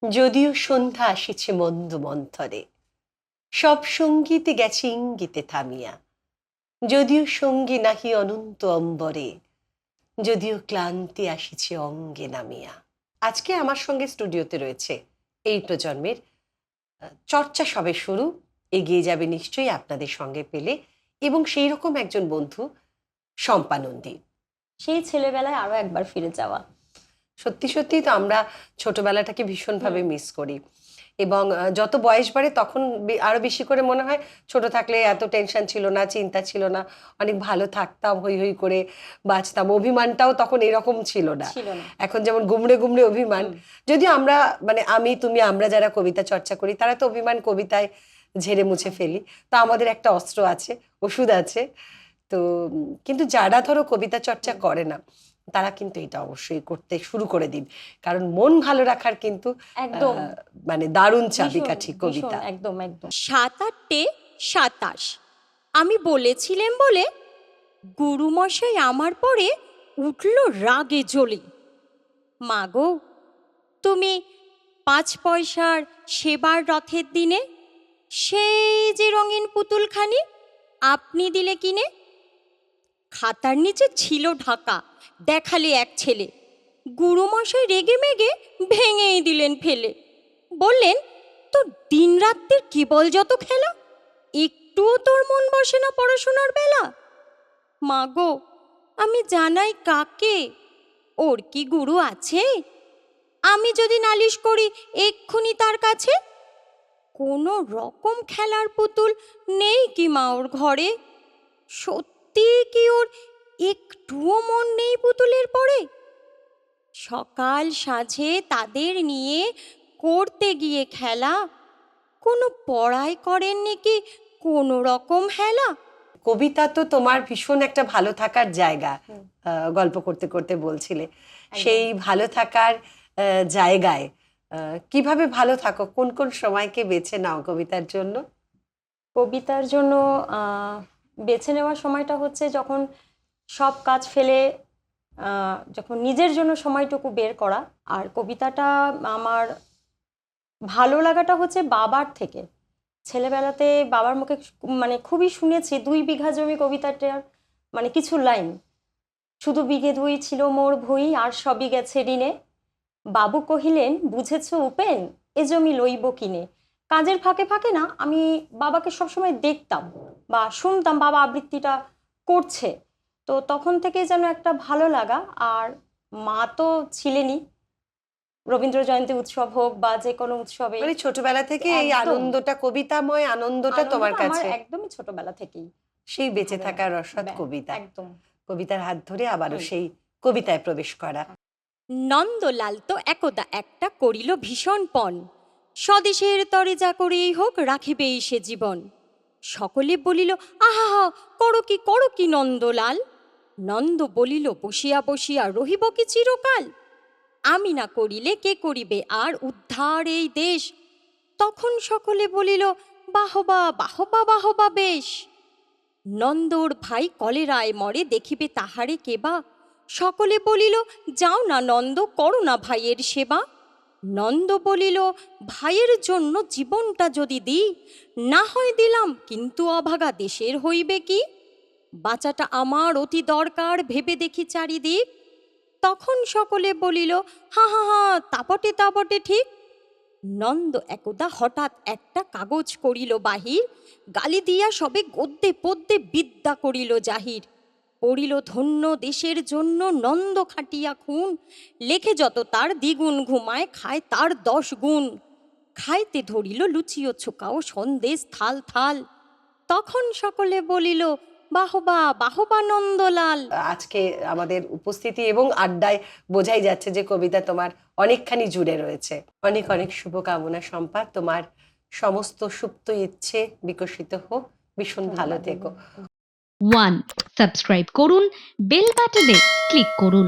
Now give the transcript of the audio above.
যদিও সন্ধ্যা আসিছে মন্দ মন্থরে, সব সঙ্গীতে গেছে ইঙ্গিতে থামিয়া। যদিও সঙ্গী নাহি অনন্ত অম্বরে, যদিও ক্লান্তি আসিছে অঙ্গে নামিয়া। আজকে আমার সঙ্গে স্টুডিওতে রয়েছে এই প্রজন্মের চর্চা সবে শুরু, এগিয়ে যাবে নিশ্চয়ই আপনাদের সঙ্গে পেলে, এবং সেই রকম একজন বন্ধু শম্পা নন্দী। সেই ছেলেবেলায় আরো একবার ফিরে যাওয়া। সত্যি সত্যি তো আমরা ছোটবেলাটাকে ভীষণভাবে মিস করি, এবং যত বয়স বাড়ে তখন আরো বেশি করে মনে হয় ছোট থাকলে এত টেনশন ছিল না, চিন্তা ছিল না, অনেক ভালো থাকতাম, হই হই করে বাঁচতাম। অভিমানটাও তখন এরকম ছিল না, এখন যেমন গুমড়ে গুমড়ে অভিমান। যদিও আমরা মানে আমি তুমি আমরা যারা কবিতা চর্চা করি তারা তো অভিমান কবিতায় ঝেড়ে মুছে ফেলি, তো আমাদের একটা অস্ত্র আছে, ওষুধ আছে। তো কিন্তু যারা ধরো কবিতা চর্চা করে না তারা কিন্তু এটা অবশ্যই করতে শুরু করে দিন, কারণ মন ভালো রাখার কিন্তু একদম মানে দারুণ চাবিকাঠি কবিতা। একদম একদম। ৭-৮-২৭ আমি বলেছিলেন বলে গুরুমশাই আমার পরে উঠল রাগে জ্বলে। মাগো, তুমি ৫ পয়সার সেবার রথের দিনে সেই যে রঙিন পুতুলখানি আপনি দিলে কিনে, খাতার নিচে ছিল ঢাকা, দেখালে এক ছেলে। গুরুমশাই রেগে মেগে ভেঙেই দিলেন ফেলে। বললেন, তোর দিন রাত্রির কেবল যত খেলা, একটুও তোর মন বসে না পড়াশোনার বেলা। মাগো, আমি জানাই কাকে, ওর কি গুরু আছে? আমি যদি নালিশ করি এক্ষুনি তার কাছে। কোনো রকম খেলার পুতুল নেই কি মা ওর ঘরে? সত্যি কি ওর একটুও মন নেই পুতুলের পরে? সকাল সাঁঝে তাদের নিয়ে করতে গিয়ে খেলা, কোনো পড়াই করেননি কি কোনো রকম হেলা? কবিতা তো তোমার ভীষণ একটা ভালো থাকার জায়গা, গল্প করতে করতে বলছিলে। সেই ভালো থাকার জায়গায় কিভাবে ভালো থাকো, কোন কোন সময়কে বেছে নাও কবিতার জন্য? কবিতার জন্য বেছে নেওয়ার সময়টা হচ্ছে যখন সব কাজ ফেলে যখন নিজের জন্য সময়টুকু বের করা। আর কবিতাটা আমার ভালো লাগাটা হচ্ছে বাবার থেকে। ছেলেবেলাতে বাবার মুখে মানে খুবই শুনেছি ২ বিঘা জমি কবিতাটার মানে কিছু লাইন, শুধু বিঘে ধুই ছিল মোর ভুঁই আর সবই গেছে ঋণে। বাবু কহিলেন, বুঝেছ উপেন, এ জমি লইব কিনে। কাজের ফাঁকে ফাঁকে না আমি বাবাকে সবসময় দেখতাম বা শুনতাম বাবা আবৃত্তিটা করছে, তো তখন থেকে যেন একটা ভালো লাগা। আর মা তো ছিলেনই, রবীন্দ্র জয়ন্তী উৎসব হোক বা যে কোনো উৎসবে, মানে ছোটবেলা থেকে এই আনন্দটা, কবিতাময় আনন্দটা তোমার কাছে একদমই ছোটবেলা থেকেই সেই বেঁচে থাকার রসদ কবিতা। একদম কবিতার হাত ধরে আবারও সেই কবিতায় প্রবেশ করা। নন্দলাল তো একদা একটা করিল ভীষণ পণ, স্বদেশের তরে যা করেই হোক রাখিবেই সে জীবন। সকলে বলিল, আহা করো কি নন্দলাল? নন্দ বলিল, বসিয়া বসিয়া রহিব কি চিরকাল? আমি না করিলে কে করিবে আর উদ্ধার এই দেশ? তখন সকলে বলিল, বাহবা বাহবা বাহবা বেশ। নন্দর ভাই কলেরায় মরে, দেখিবে তাহারে কেবা? সকলে বলিল, যাও না নন্দ, করো না ভাইয়ের সেবা। নন্দ বলিল, ভাইয়ের জন্য জীবনটা যদি দিই, না হয় দিলাম, কিন্তু অভাগা দেশের হইবে কি? বাঁচাটা আমার অতি দরকার, ভেবে দেখি চারিদিক। তখন সকলে বলিল, হা হা হা, তাপটে ঠিক। নন্দ একদা হঠাৎ একটা কাগজ করিল বাহির, গালি দিয়া সবে গদ্যে পদ্যে বিদ্যা করিল জাহির। পড়িল, ধন্য দেশের জন্য নন্দ খাটিয়া খুন, লেখে যত তার দ্বিগুণ, ঘুমায় খায় তার 10 গুণ। খাইতে ধরিল লুচি ও ছোকা ও সন্দেশ থাল থাল। তখন সকলে বলিল, বাহবা বাহবা নন্দলাল। আজকে আমাদের উপস্থিতি এবং আড্ডায় বোঝাই যাচ্ছে যে কবিতা তোমার অনেকখানি জুড়ে রয়েছে। অনেক অনেক শুভকামনা শম্পা, তোমার সমস্ত সুপ্ত ইচ্ছে বিকশিত হোক, ভীষণ ভালো থেকো। 1. সাবস্ক্রাইব করুন, বেল বাটনে ক্লিক করুন।